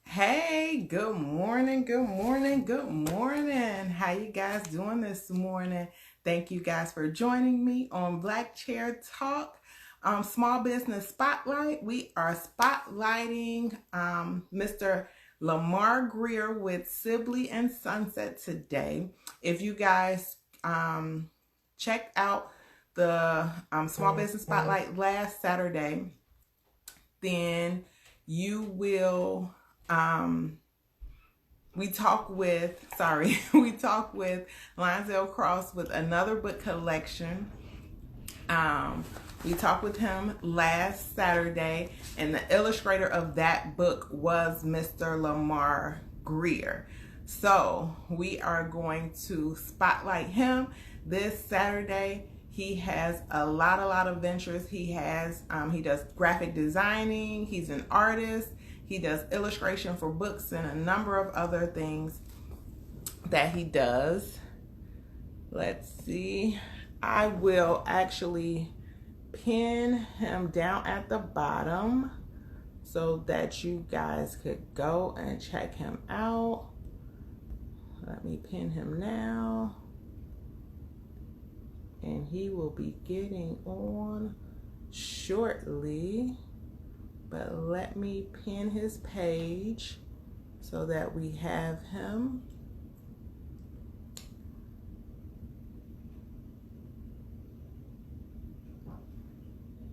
Hey, good morning, good morning, good morning. How you guys doing this morning? Thank you guys for joining me on Black Chair Talk, Small Business Spotlight. We are spotlighting Mr. Lamar Greer with Sibley and Sunset today. If you guys checked out the Small Business Spotlight last Saturday, then you will we talk with Lionzel Cross with another book collection. We talked with him last Saturday, and the illustrator of that book was Mr. Lamar Greer. So we are going to spotlight him this Saturday. He has a lot of ventures. He does graphic designing. He's an artist. He does illustration for books and a number of other things that he does. Let's see. I will actually pin him down at the bottom so that you guys could go and check him out. Let me pin him now. And he will be getting on shortly. But let me pin his page so that we have him.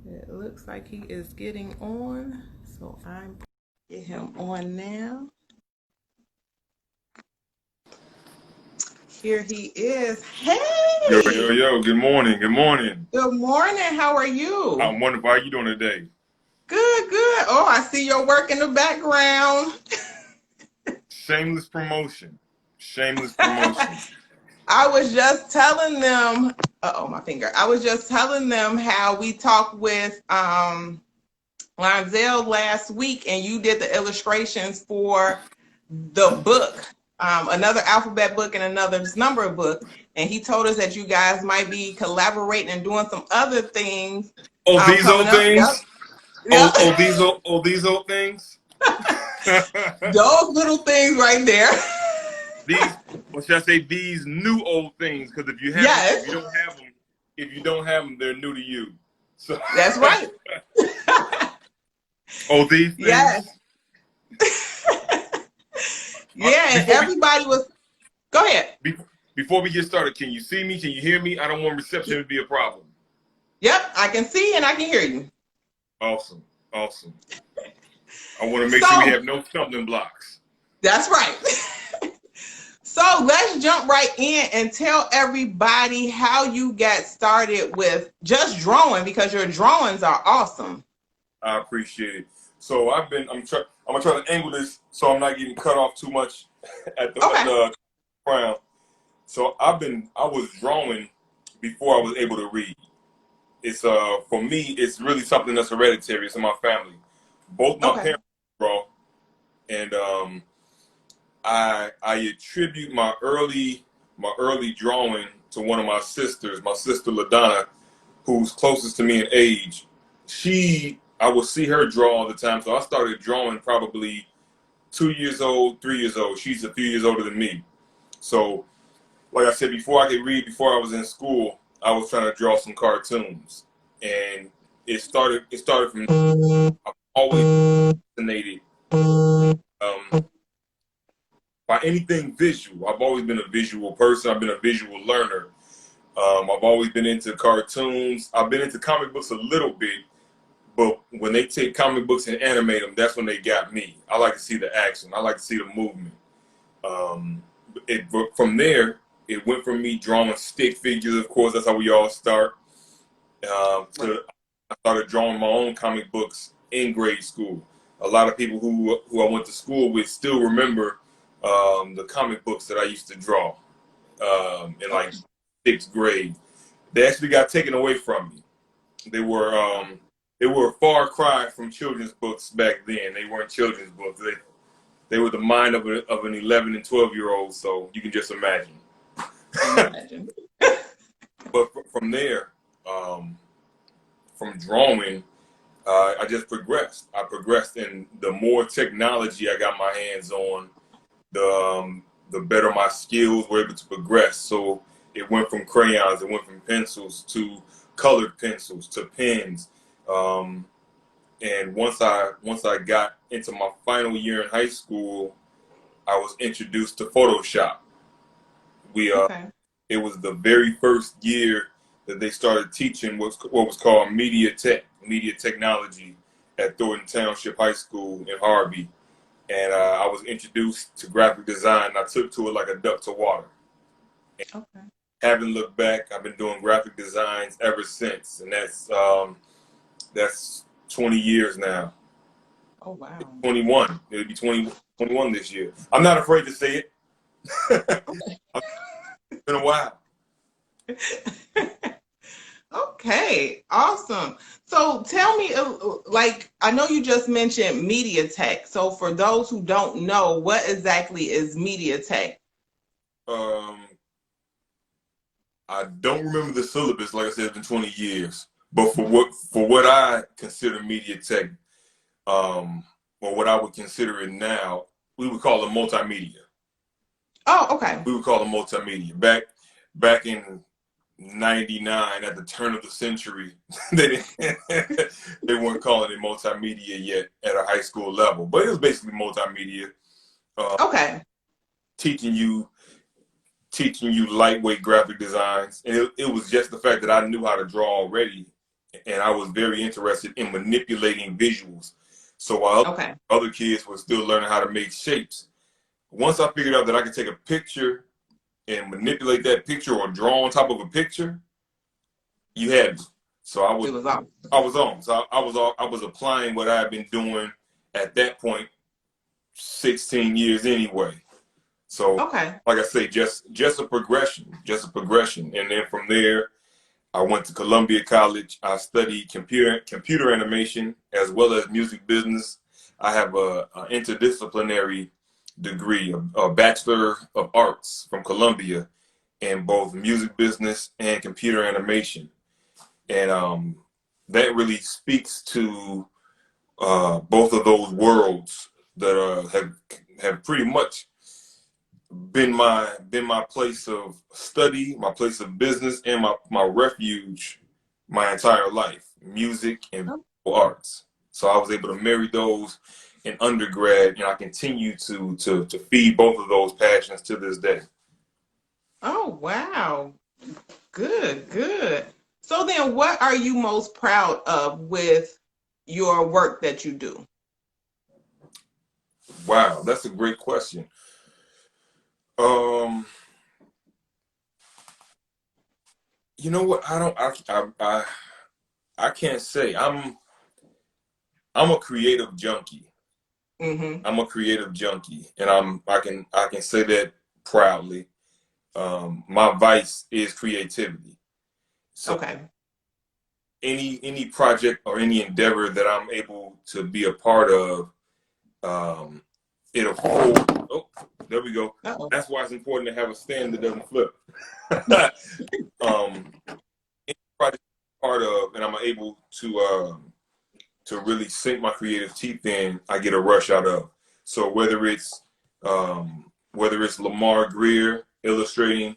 It looks like he is getting on, so I'm get him on now. Here he is. Hey! Yo, good morning, good morning. Good morning, how are you? I'm wonderful. How are you doing today? Good. Oh, I see your work in the background. Shameless promotion. I was just telling them, my finger. I was just telling them how we talked with Lionzel last week, and you did the illustrations for the book, another alphabet book and another number book. And he told us that you guys might be collaborating and doing some other things. Oh, these old things? Yep. These old things? Those little things right there. Or should I say these new old things? Because if you don't have them, they're new to you. So that's right. Oh, these things? Yes. Yeah, and everybody was. Go ahead. Before we get started, can you see me? Can you hear me? I don't want reception to be a problem. Yep, I can see and I can hear you. Awesome. I want to make sure we have no stumbling blocks. That's right. So let's jump right in and tell everybody how you got started with just drawing, because your drawings are awesome. I appreciate it. So I'm gonna try to angle this so I'm not getting cut off too much at the ground. So I was drawing before I was able to read. It's for me, it's really something that's hereditary. It's in my family. Both my parents draw, and I attribute my early drawing to one of my sisters, my sister LaDonna, who's closest to me in age. I would see her draw all the time, so I started drawing probably 2 years old, 3 years old. She's a few years older than me. So, like I said, before I could read, before I was in school, I was trying to draw some cartoons, and it started from. I've always fascinated by anything visual. I've always been a visual person. I've been a visual learner. I've always been into cartoons. I've been into comic books a little bit, but when they take comic books and animate them, that's when they got me. I like to see the action. I like to see the movement. From there, it went from me drawing stick figures. Of course, that's how we all start. I started drawing my own comic books in grade school. A lot of people who I went to school with still remember the comic books that I used to draw in like 6th grade. They actually got taken away from me. They were a far cry from children's books back then. They weren't children's books. They were the mind of an 11 and 12-year-old. So you can just imagine. But from there, from drawing, I just progressed. I progressed, and the more technology I got my hands on, the better my skills were able to progress. So it went from crayons, it went from pencils to colored pencils to pens. And once I got into my final year in high school, I was introduced to Photoshop. Okay. It was the very first year that they started teaching what was called media technology at Thornton Township High School in Harvey. And I was introduced to graphic design. I took to it like a duck to water. And Okay. haven't looked back. I've been doing graphic designs ever since, and that's 20 years now. Oh wow. 21. It'll be 21 this year. I'm not afraid to say it. It's been a while. Okay, awesome. So tell me, like, I know you just mentioned media tech. So for those who don't know, what exactly is media tech? I don't remember the syllabus. Like I said, it's been 20 years. But for what I consider media tech, or what I would consider it now, we would call it multimedia. Oh, okay. We would call it multimedia. Back in '99, at the turn of the century, they weren't calling it multimedia yet at a high school level. But it was basically multimedia. Okay. Teaching you lightweight graphic designs, and it was just the fact that I knew how to draw already, and I was very interested in manipulating visuals. So while other kids were still learning how to make shapes, once I figured out that I could take a picture and manipulate that picture or draw on top of a picture, you had me. So I was on. So I was applying what I had been doing at that point 16 years anyway. So like I say, just a progression. And then from there, I went to Columbia College. I studied computer animation as well as music business. I have a interdisciplinary degree, a Bachelor of Arts from Columbia in both music business and computer animation. And that really speaks to both of those worlds that have pretty much been my place of study, my place of business, and my refuge my entire life, music and arts. So I was able to marry those in undergrad, and I continue to feed both of those passions to this day. Oh, wow. Good. So then what are you most proud of with your work that you do? Wow, that's a great question. You know what? I can't say. I'm a creative junkie. Mm-hmm. I'm a creative junkie, and I can say that proudly. My vice is creativity. So any project or any endeavor that I'm able to be a part of, it'll hold. Oh, there we go. That's why it's important to have a stand that doesn't flip. Any project I'm part of, and I'm able to really sink my creative teeth in, I get a rush out of. So whether it's Lamar Greer illustrating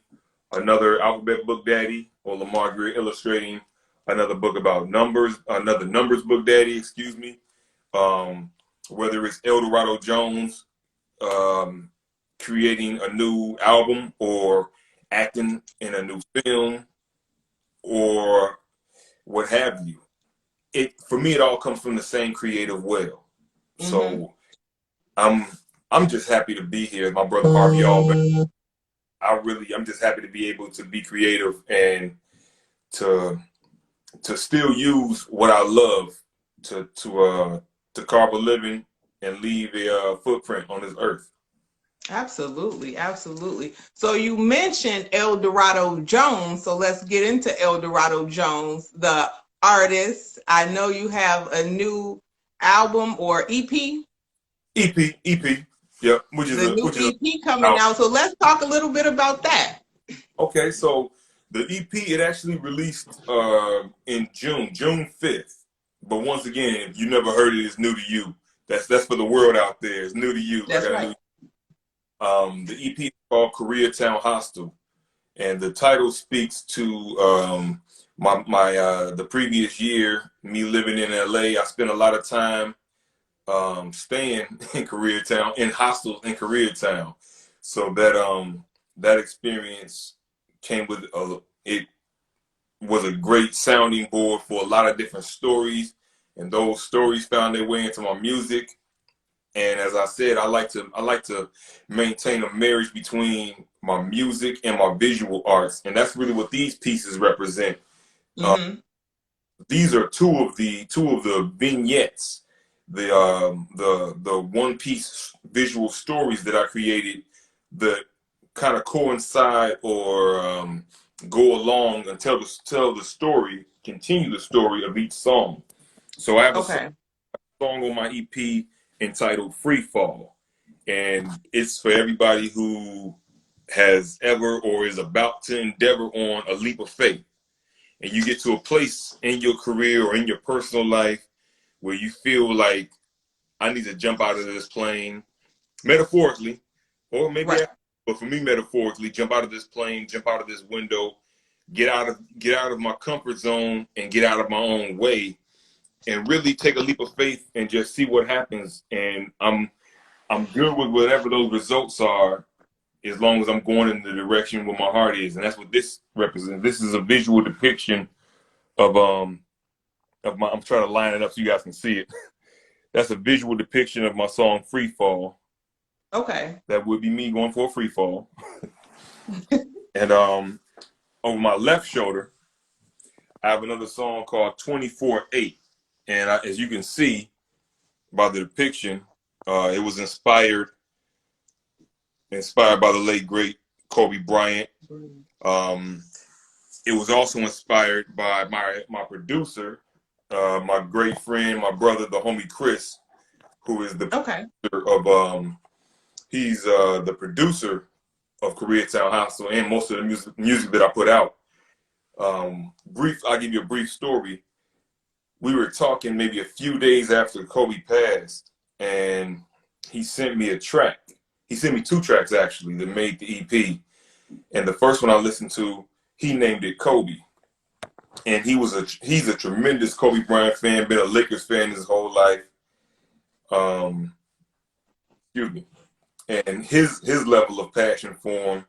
another alphabet book daddy, or Lamar Greer illustrating another book about numbers, another numbers book daddy, excuse me. Whether it's ldoradojonez creating a new album or acting in a new film or what have you. For me, it all comes from the same creative well. So I'm just happy to be here. My brother Harvey Albert. I'm just happy to be able to be creative and to still use what I love to carve a living and leave a footprint on this earth. Absolutely. So you mentioned ldoradojonez, so let's get into ldoradojonez, the artist. I know you have a new album or EP. EP. Yeah, which is the new EP coming out. So let's talk a little bit about that. Okay, so The EP, it actually released in June 5th. But once again, if you never heard it, it's new to you. That's for the world out there. It's new to you. That's right. The EP is called KoreaTownHostel, and the title speaks to the previous year, me living in LA. I spent a lot of time staying in Koreatown, in hostels in Koreatown. So that experience came with it was a great sounding board for a lot of different stories, and those stories found their way into my music. And as I said, I like to maintain a marriage between my music and my visual arts, and that's really what these pieces represent. Mm-hmm. These are two of the vignettes, the one piece visual stories that I created that kind of coincide or go along and tell the story, continue the story of each song. So I have a song on my EP entitled Free Fall, and it's for everybody who has ever or is about to endeavor on a leap of faith, and you get to a place in your career or in your personal life where you feel like, I need to jump out of this plane, metaphorically, or maybe but for me, metaphorically, jump out of this plane, jump out of this window, get out of my comfort zone and get out of my own way, and really take a leap of faith and just see what happens. And I'm good with whatever those results are, as long as I'm going in the direction where my heart is. And that's what this represents. This is a visual depiction of my, I'm trying to line it up so you guys can see it. That's a visual depiction of my song Free Fall. Okay. That would be me going for a free fall. And over my left shoulder, I have another song called 24/8. And as you can see by the depiction, it was inspired by the late great Kobe Bryant. It was also inspired by my producer, my great friend, my brother, the homie Chris, who is the producer of he's the producer of KoreaTownHostel and most of the music that I put out. I'll give you a brief story. We were talking maybe a few days after Kobe passed, and he sent me a track. He sent me 2 tracks actually that made the EP. And the first one I listened to, he named it Kobe. And he's a tremendous Kobe Bryant fan, been a Lakers fan his whole life. Excuse me. And his level of passion for him,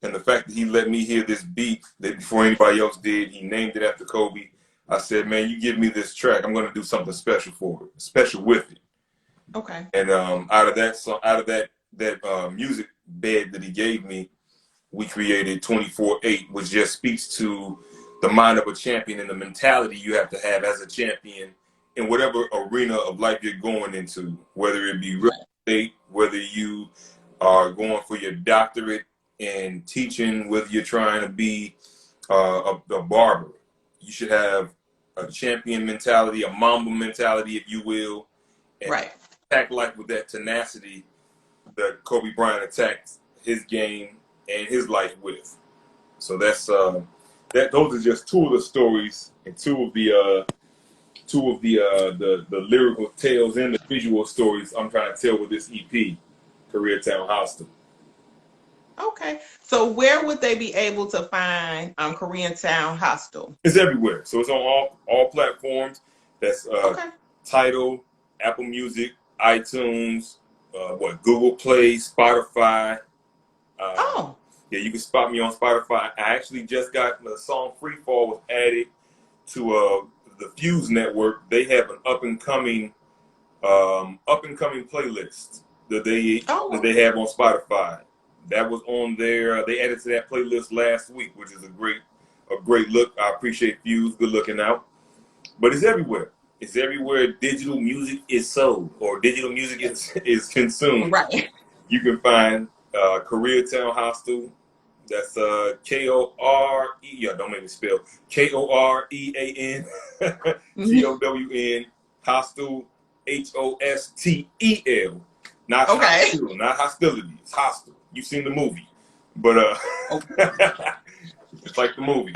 and the fact that he let me hear this beat that before anybody else did, he named it after Kobe. I said, man, you give me this track, I'm gonna do something special with it. Okay. And out of that music bed that he gave me, we created 24/8, which just speaks to the mind of a champion and the mentality you have to have as a champion in whatever arena of life you're going into, whether it be real estate, whether you are going for your doctorate in teaching, whether you're trying to be a barber. You should have a champion mentality, a Mamba mentality, if you will, and attack life with that tenacity that Kobe Bryant attacked his game and his life with. So that's those are just 2 of the stories and 2 of the lyrical tales and the visual stories I'm trying to tell with this EP, KoreaTownHostel. Okay. So where would they be able to find KoreaTownHostel? It's everywhere. So it's on all platforms. That's Tidal, Apple Music, iTunes, Google Play, Spotify. Yeah, you can spot me on Spotify. I actually just got the song Free Fall was added to the Fuse Network. They have an up and coming playlist that they have on Spotify. That was on there. They added to that playlist last week, which is a great look. I appreciate Fuse. Good looking out. But it's everywhere. It's everywhere digital music is sold or digital music is consumed. Right. You can find KoreaTownHostel. That's K-O-R-E. Yeah, don't make me spell. KoreaTown Hostel, Hostel. Not hostile, not hostility. It's hostile. You've seen the movie, but just like the movie.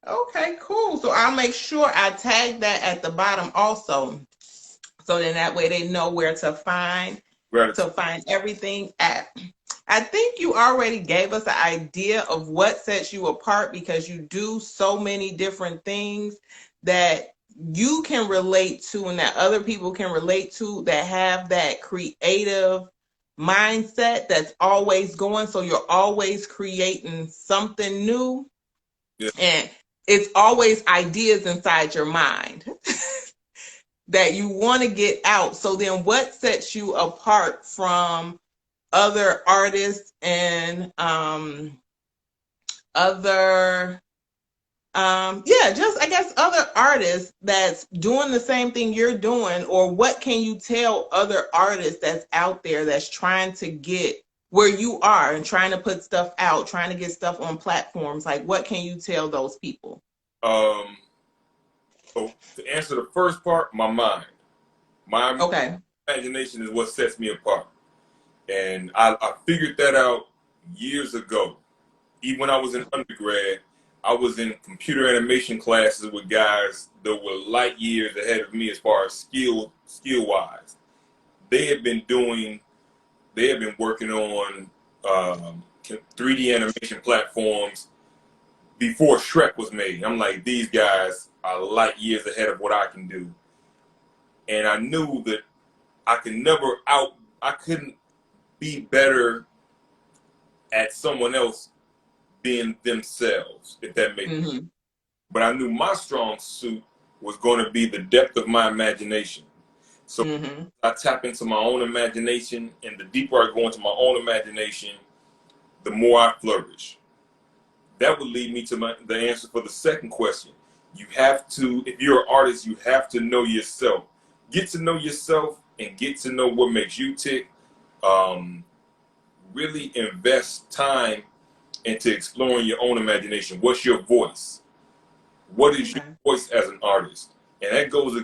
Okay, cool. So I'll make sure I tag that at the bottom also. So then that way they know where to find everything at. I think you already gave us an idea of what sets you apart because you do so many different things that you can relate to and that other people can relate to that have that creative mindset that's always going. So you're always creating something new. Yeah. And it's always ideas inside your mind that you want to get out. So then what sets you apart from other artists and just I guess other artists that's doing the same thing you're doing, or what can you tell other artists that's out there that's trying to get where you are and trying to put stuff out, trying to get stuff on platforms? Like, what can you tell those people? So to answer the first part, my mind. My Okay. imagination is what sets me apart. And I figured that out years ago. Even when I was in undergrad, I was in computer animation classes with guys that were light years ahead of me as far as skill wise. They had been working on 3D animation platforms before Shrek was made. I'm like, these guys are light years ahead of what I can do. And I knew that I couldn't be better at someone else being themselves, if that makes sense. But I knew my strong suit was going to be the depth of my imagination. So I tap into my own imagination, and the deeper I go into my own imagination, the more I flourish. That would lead me to the answer for the second question. You have to, if you're an artist, you have to know yourself. Get to know yourself and get to know what makes you tick. Really invest time into exploring your own imagination. What's your voice? What is your voice as an artist? And that goes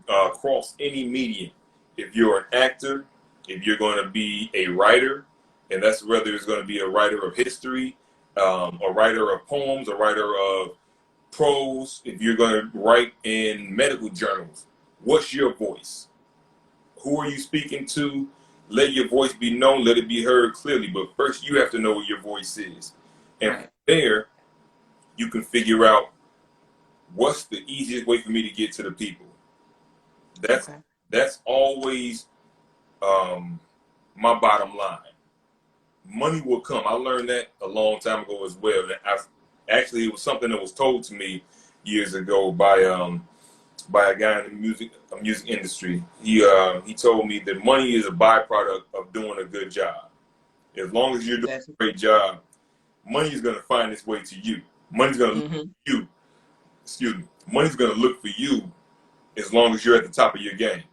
across any medium. If you're an actor, if you're going to be a writer, and that's whether it's going to be a writer of history, a writer of poems, a writer of prose, if you're going to write in medical journals, what's your voice? Who are you speaking to? Let your voice be known, let it be heard clearly. But first, you have to know what your voice is. And from there, you can figure out what's the easiest way for me to get to the people. That's always my bottom line. Money will come. I learned that a long time ago as well. Actually, it was something that was told to me years ago by a guy in the music industry. He told me that money is a byproduct of doing a good job. As long as you're doing a great job, money is going to find its way to you. Money's going to look for you. Excuse me. Money's going to look for you as long as you're at the top of your game.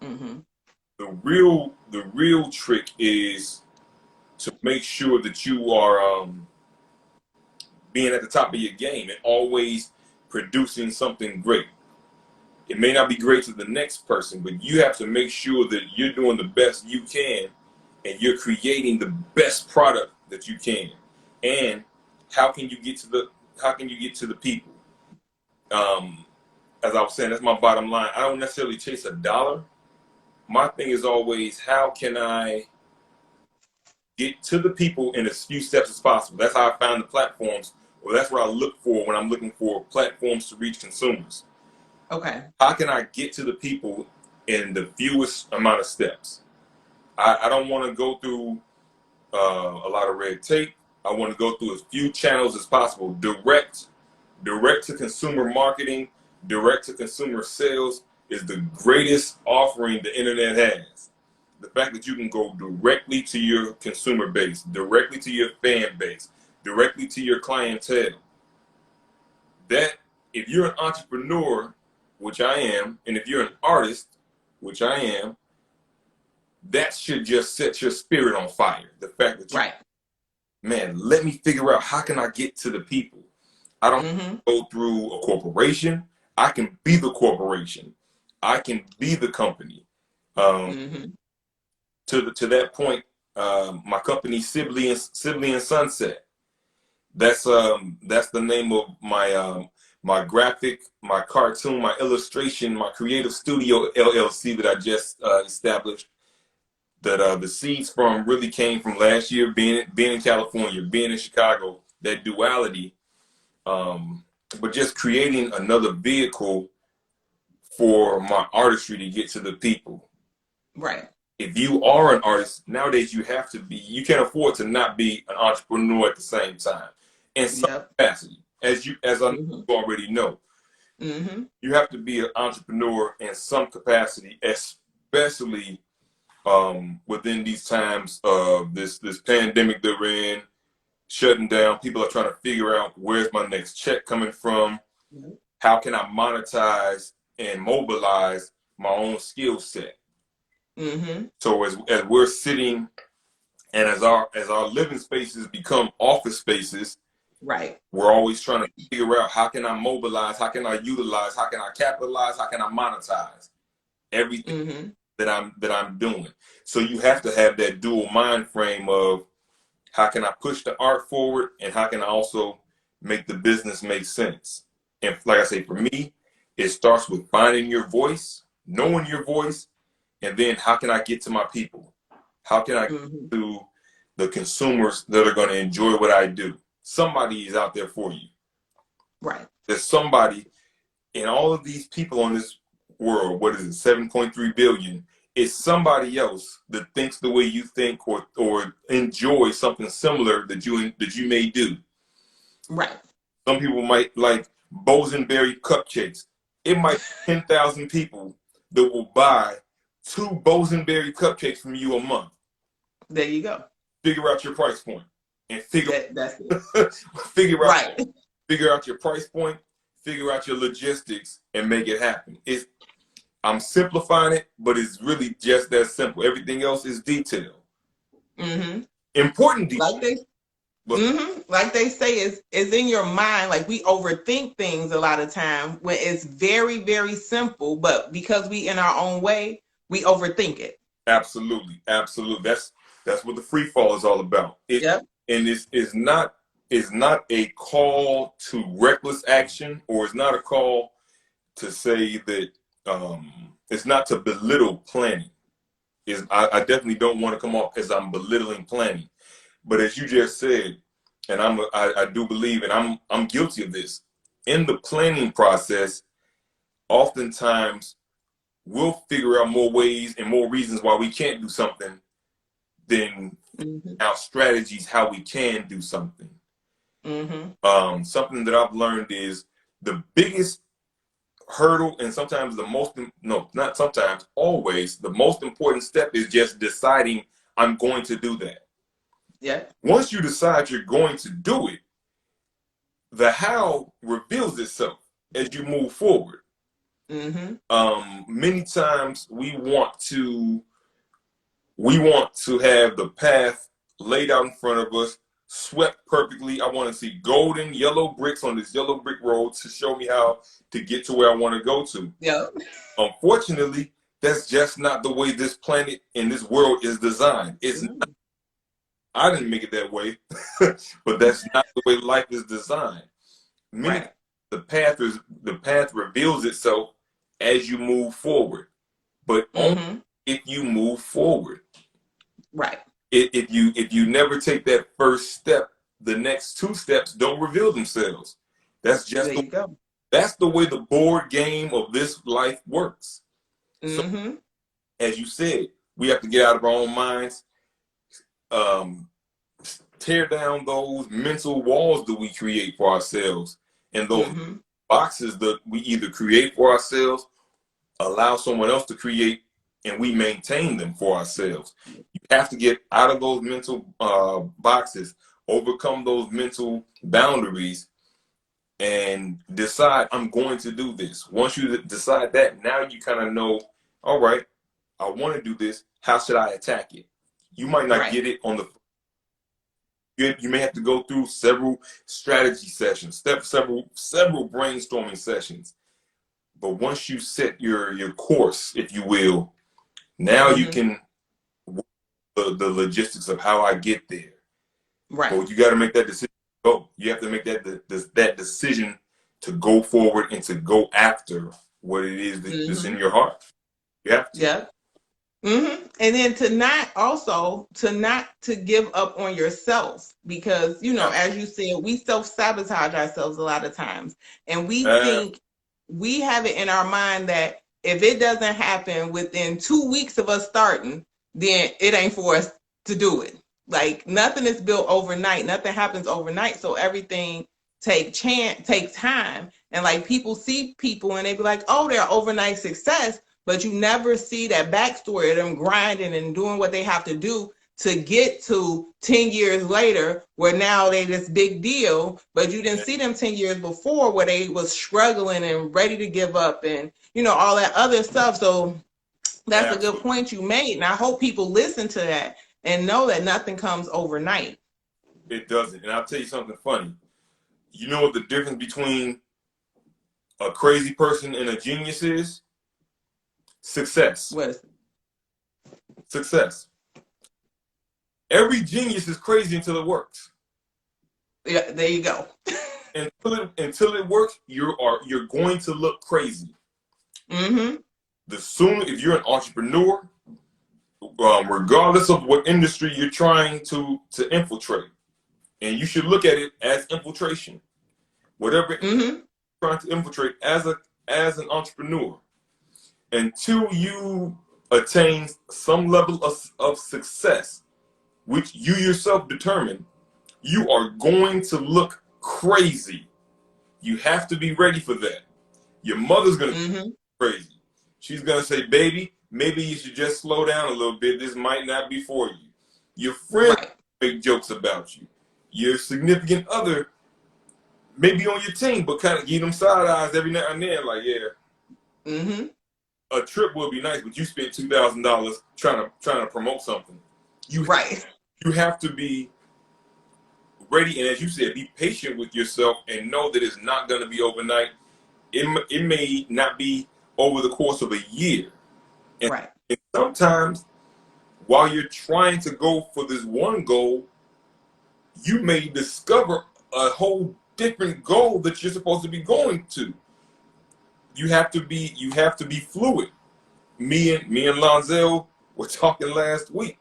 The real trick is to make sure that you are being at the top of your game and always producing something great. It may not be great to the next person, but you have to make sure that you're doing the best you can and you're creating the best product that you can. And how can you get to the people? As I was saying, that's my bottom line. I don't necessarily chase a dollar. My thing is always, how can I get to the people in as few steps as possible? That's how I found the platforms, or that's what I look for when I'm looking for platforms to reach consumers. Okay. How can I get to the people in the fewest amount of steps? I don't want to go through a lot of red tape. I want to go through as few channels as possible. Direct to consumer marketing, direct to consumer sales is the greatest offering the internet has. The fact that you can go directly to your consumer base, directly to your fan base, directly to your clientele. That, if you're an entrepreneur, which I am, and if you're an artist, which I am, that should just set your spirit on fire. The fact that man, let me figure out how can I get to the people. I don't go through a corporation. I can be the corporation. I can be the company. To that point, my company Sibley and Sunset. That's the name of my graphic, my cartoon, my illustration, my creative studio LLC that I just established. That the seeds from really came from last year, being in California, being in Chicago, that duality, but just creating another vehicle for my artistry to get to the people. Right. If you are an artist nowadays, you have to be. You can't afford to not be an entrepreneur at the same time, in some capacity, as I already know. You have to be an entrepreneur in some capacity, especially within these times of this pandemic that we're in, shutting down. People are trying to figure out, where's my next check coming from? How can I monetize and mobilize my own skill set? So as we're sitting, and as our living spaces become office spaces, right, we're always trying to figure out, how can I mobilize, how can I utilize, how can I capitalize, how can I monetize everything that I'm doing. So you have to have that dual mind frame of, how can I push the art forward, and how can I also make the business make sense? And like I say, for me, it starts with finding your voice, knowing your voice, and then how can I get to my people? How can I get to the consumers that are going to enjoy what I do? Somebody is out there for you. Right. There's somebody, in all of these people on this world, what is it, 7.3 billion, is somebody else that thinks the way you think, or enjoys something similar that you may do. Right. Some people might like bosenberry cupcakes. It might be 10,000 people that will buy 2 bosenberry cupcakes from you a month. There you go. Figure out your price point, and that's it. figure out your price point, figure out your logistics, and make it happen. I'm simplifying it, but it's really just that simple. Everything else is detail. Important detail. Like they say, is in your mind. Like, we overthink things a lot of time when it's very, very simple, but because we in our own way, we overthink it. Absolutely. That's what the free fall is all about. And it's not a call to reckless action, or it's not a call to say that it's not to belittle planning. I definitely don't want to come off as I'm belittling planning. But as you just said, and I do believe, and I'm guilty of this, in the planning process, oftentimes we'll figure out more ways and more reasons why we can't do something than our strategies how we can do something. Something that I've learned is the biggest hurdle, and sometimes always the most important step, is just deciding, I'm going to do that. Once you decide you're going to do it, the how reveals itself as you move forward. Many times we want to have the path laid out in front of us, swept perfectly. I want to see golden yellow bricks on this yellow brick road to show me how to get to where I want to go to. Unfortunately, that's just not the way this planet and this world is designed. It's not. I didn't make it that way, but that's not the way life is designed. The path reveals itself as you move forward, but only if you move forward. If you never take that first step, the next 2 steps don't reveal themselves. That's just that's the way the board game of this life works. So, as you said, we have to get out of our own minds, tear down those mental walls that we create for ourselves, and those boxes that we either create for ourselves, allow someone else to create, and we maintain them for ourselves. You have to get out of those mental boxes, overcome those mental boundaries, and decide, I'm going to do this. Once you decide that, now you kind of know, all right, I want to do this. How should I attack it? You might not get it on the. You may have to go through several strategy sessions, several brainstorming sessions. But once you set your course, if you will, now you can work the logistics of how I get there. But you got to make that decision go. You have to make that decision to go forward and to go after what it is that's in your heart. You have to. Yeah. And then to not to give up on yourself, because as you said, we self-sabotage ourselves a lot of times, and we think we have it in our mind that if it doesn't happen within 2 weeks of us starting, then it ain't for us to do it. Like, nothing is built overnight, nothing happens overnight, so everything takes time. And like, people see people and they be like, oh, they're overnight success. But you never see that backstory of them grinding and doing what they have to do to get to 10 years later, where now they this big deal, but you didn't see them 10 years before where they was struggling and ready to give up and, all that other stuff. So that's a good point you made. And I hope people listen to that and know that nothing comes overnight. It doesn't. And I'll tell you something funny. You know what the difference between a crazy person and a genius is? Success. What is it? Success. Every genius is crazy until it works. Yeah, there you go. Until it works, you're going to look crazy. The sooner, if you're an entrepreneur, regardless of what industry you're trying to infiltrate, and you should look at it as infiltration. Whatever you're trying to infiltrate as an entrepreneur, until you attain some level of success, which you yourself determine, you are going to look crazy. You have to be ready for that. Your mother's going to be crazy. She's going to say, baby, maybe you should just slow down a little bit. This might not be for you. Your friends make jokes about you. Your significant other may be on your team, but kind of give them side eyes every now and then, like, yeah. A trip would be nice, but you spent $2,000 trying to promote something. You have to be ready, and as you said, be patient with yourself and know that it's not going to be overnight. It may not be over the course of a year. And sometimes, while you're trying to go for this one goal, you may discover a whole different goal that you're supposed to be going to. You have to be fluid. Me and Lonzel were talking last week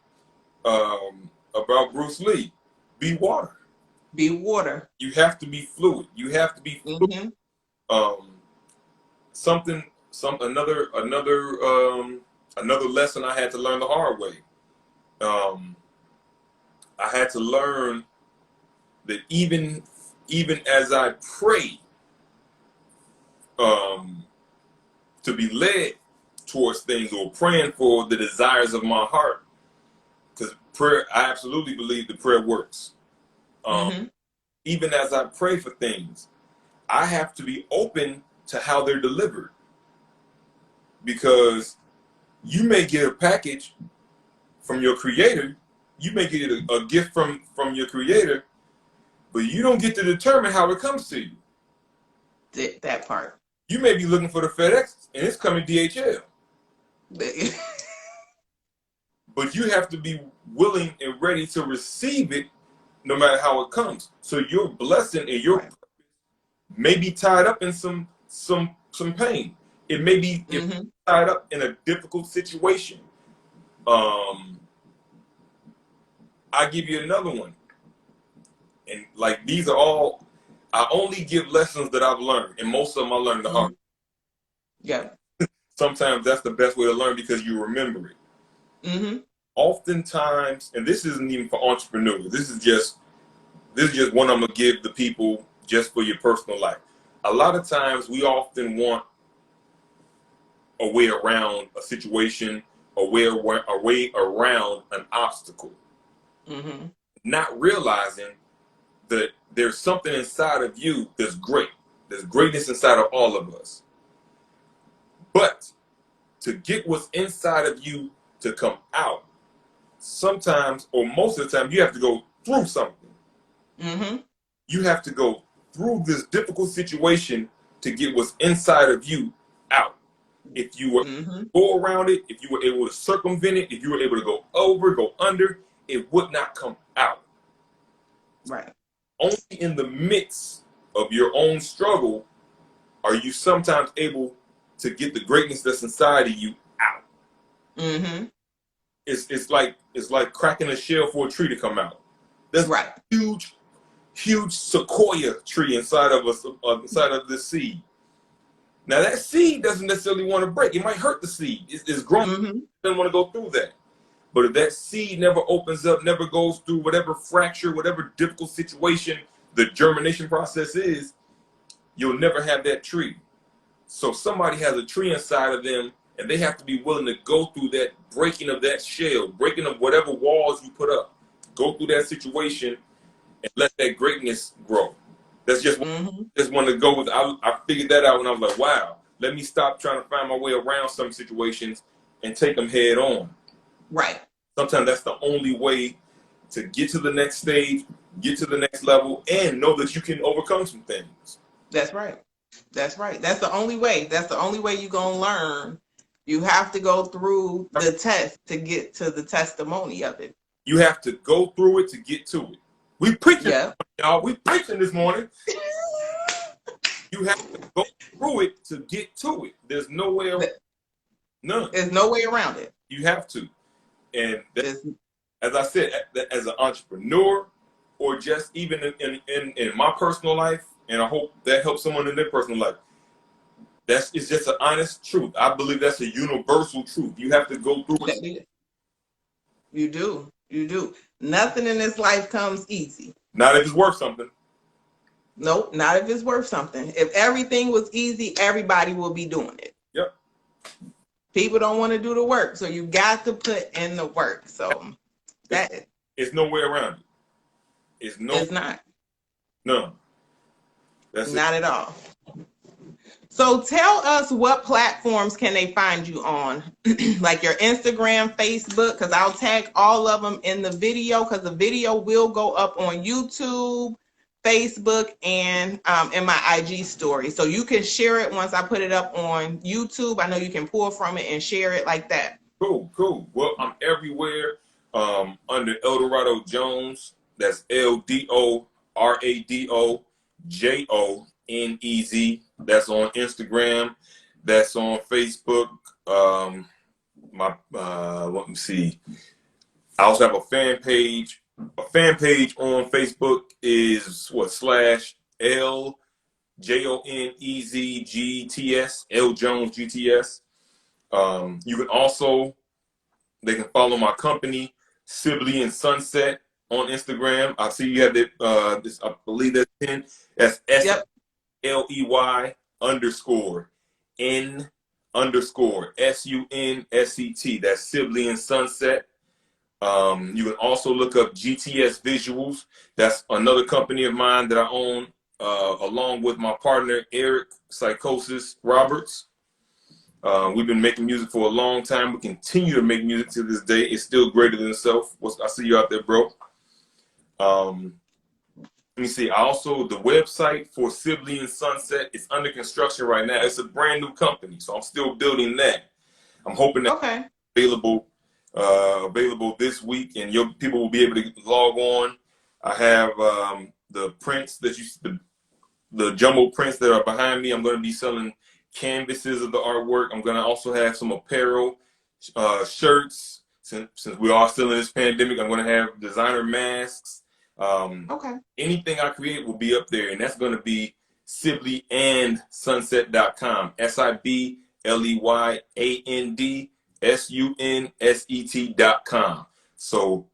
about Bruce Lee. Be water. Be water. You have to be fluid. You have to be fluid. Another lesson I had to learn the hard way. I had to learn that even as I pray to be led towards things, or praying for the desires of my heart, because prayer, I absolutely believe the prayer works. Even as I pray for things, I have to be open to how they're delivered, because you may get a package from your creator, you may get a gift from your creator, but you don't get to determine how it comes to you. That part. You may be looking for the FedEx and it's coming DHL. But you have to be willing and ready to receive it no matter how it comes. So your blessing and your purpose may be tied up in some pain. It may be tied up in a difficult situation. I give you another one. And like, these are all, I only give lessons that I've learned, and most of them I learned the hard way. Yeah. Sometimes that's the best way to learn, because you remember it. Oftentimes, and this isn't even for entrepreneurs, this is just one I'm gonna give the people just for your personal life. A lot of times we often want a way around a situation, a way around an obstacle. Not realizing that there's something inside of you that's great. There's greatness inside of all of us. But to get what's inside of you to come out, sometimes, or most of the time, you have to go through something. You have to go through this difficult situation to get what's inside of you out. If you were go around it, if you were able to circumvent it, if you were able to go over, go under, it would not come out. Right. only in the midst of your own struggle are you sometimes able to get the greatness that's inside of you out. Mm-hmm. It's like cracking a shell for a tree to come out. There's right. Huge sequoia tree inside of us, inside of the seed. Now that seed doesn't necessarily want to break. It might hurt the seed. It's growing. Mm-hmm. It doesn't want to go through that. But if that seed never opens up, never goes through whatever fracture, whatever difficult situation the germination process is, you'll never have that tree. So somebody has a tree inside of them, and they have to be willing to go through that breaking of that shell, breaking of whatever walls you put up, go through that situation, and let that greatness grow. That's just just want to go with. I figured that out when I was like, wow, let me stop trying to find my way around some situations and take them head on. Right. Sometimes that's the only way to get to the next stage, get to the next level, and know that you can overcome some things. That's right. That's right. That's the only way. That's the only way you're going to learn. You have to go through the test to get to the testimony of it. You have to go through it to get to it. We preaching, y'all. We preaching this morning. You have to go through it to get to it. There's no way around. None. There's no way around it. You have to. And as I said, as an entrepreneur, or just even in my personal life, and I hope that helps someone in their personal life, it's just an honest truth. I believe that's a universal truth. You have to go through it. You do. You do. Nothing in this life comes easy. Not if it's worth something. Nope, not if it's worth something. If everything was easy, everybody will be doing it. Yep. People don't want to do the work, so you got to put in the work. So it's no way around it. It's not. No. That's not at all. So tell us, what platforms can they find you on? Like your Instagram, Facebook, because I'll tag all of them in the video, because the video will go up on YouTube, Facebook, and in my IG story. So you can share it once I put it up on YouTube. I know you can pull from it and share it like that. Cool. Well, I'm everywhere under ldoradojonez. That's LDORADOJONEZ. That's on Instagram. That's on Facebook. Let me see. I also have a fan page. A fan page on Facebook is /LJONEZGTS, L Jones GTS. You can also, they can follow my company, Sibley and Sunset, on Instagram. I see you have this, I believe that's 10. That's SLEY_N_SUNSET. That's Sibley and Sunset. You can also look up GTS Visuals. That's another company of mine that I own, along with my partner, Eric Psychosis Roberts. We've been making music for a long time. We continue to make music to this day. It's still greater than itself. I see you out there, bro. Let me see. Also, the website for Sibley and Sunset is under construction right now. It's a brand new company, so I'm still building that. I'm hoping that available this week, and your people will be able to log on. I have the prints that the jumbo prints that are behind me. I'm going to be selling canvases of the artwork. I'm going to also have some apparel, shirts. Since we are still in this pandemic, I'm going to have designer masks. Anything I create will be up there, and that's going to be sibleyandsunset.com. SibleyandSunset.com. So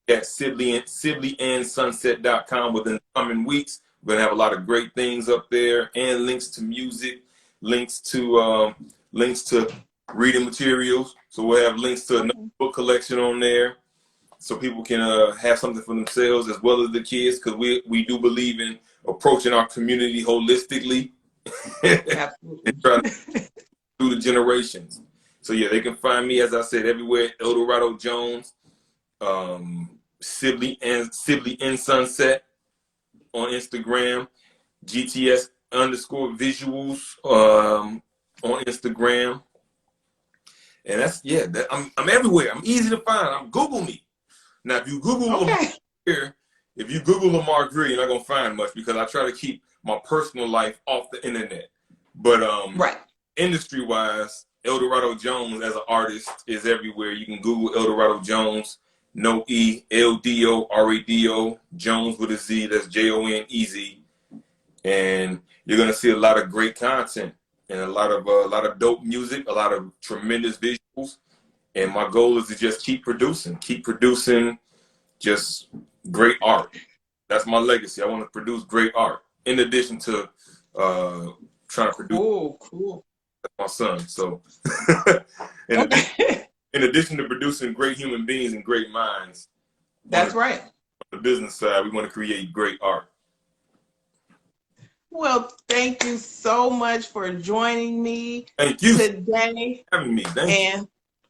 at sibleyandsunset.com. Within the coming weeks, we're going to have a lot of great things up there, and links to music, links to reading materials. So we'll have links to another book collection on there, so people can have something for themselves as well as the kids, because we do believe in approaching our community holistically and trying to through the generations. So yeah, they can find me, as I said, everywhere. ldoradojonez, Sibley and Sunset on Instagram, GTS_visuals on Instagram, and I'm everywhere. I'm easy to find. Google me. Now, if you Google here, if you Google Lamar Greer, you're not gonna find much because I try to keep my personal life off the internet. But Right. industry wise, ldoradojonez as an artist is everywhere. You can Google ldoradojonez, no E, LDORADO, Jones with a Z. That's JONEZ, and you're gonna see a lot of great content and a lot of dope music, a lot of tremendous visuals. And my goal is to just keep producing just great art. That's my legacy. I want to produce great art in addition to trying to produce Cool. my son. So Okay. in addition to producing great human beings and great minds, That's right. on the business side, we want to create great art. Well, thank you so much for joining me Thank you today. for having me. Thank you.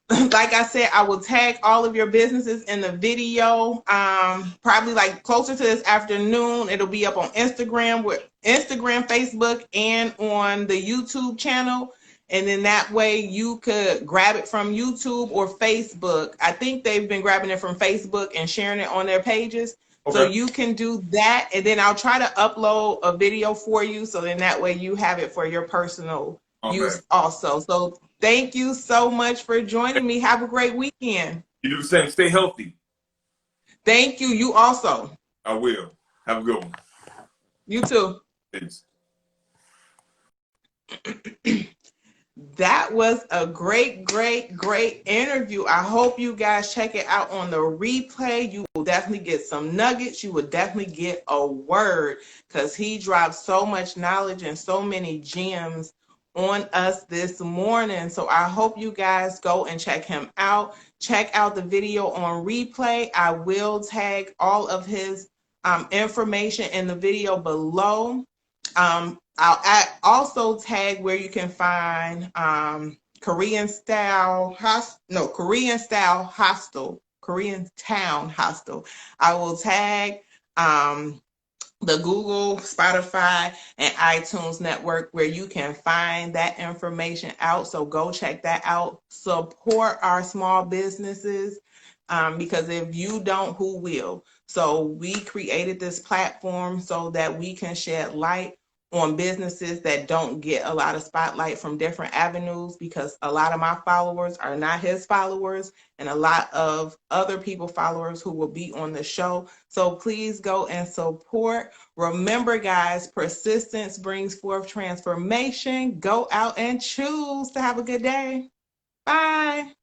Like I said, I will tag all of your businesses in the video. Probably like closer to this afternoon. It'll be up on Instagram, Facebook, and on the YouTube channel. And then that way you could grab it from YouTube or Facebook. I think they've been grabbing it from Facebook and sharing it on their pages. Okay. So you can do that. And then I'll try to upload a video for you. So then that way you have it for your personal use also. So thank you so much for joining me. Have a great weekend. You do the same. Stay healthy. Thank you. You also. I will. Have a good one. You too. Peace. That was a great interview. I hope you guys check it out on the replay. You will definitely get some nuggets. You will definitely get a word because he dropped so much knowledge and so many gems on us this morning. So I hope you guys go and check him out. Check out the video on replay. I will tag all of his information in the video below. I'll also tag where you can find Korean Town Hostel. I will tag the Google, Spotify, and iTunes network where you can find that information out. So go check that out. Support our small businesses because if you don't, who will? So we created this platform so that we can shed light on businesses that don't get a lot of spotlight from different avenues because a lot of my followers are not his followers and a lot of other people followers who will be on the show. So please go and support. Remember, guys, persistence brings forth transformation. Go out and choose to have a good day. Bye.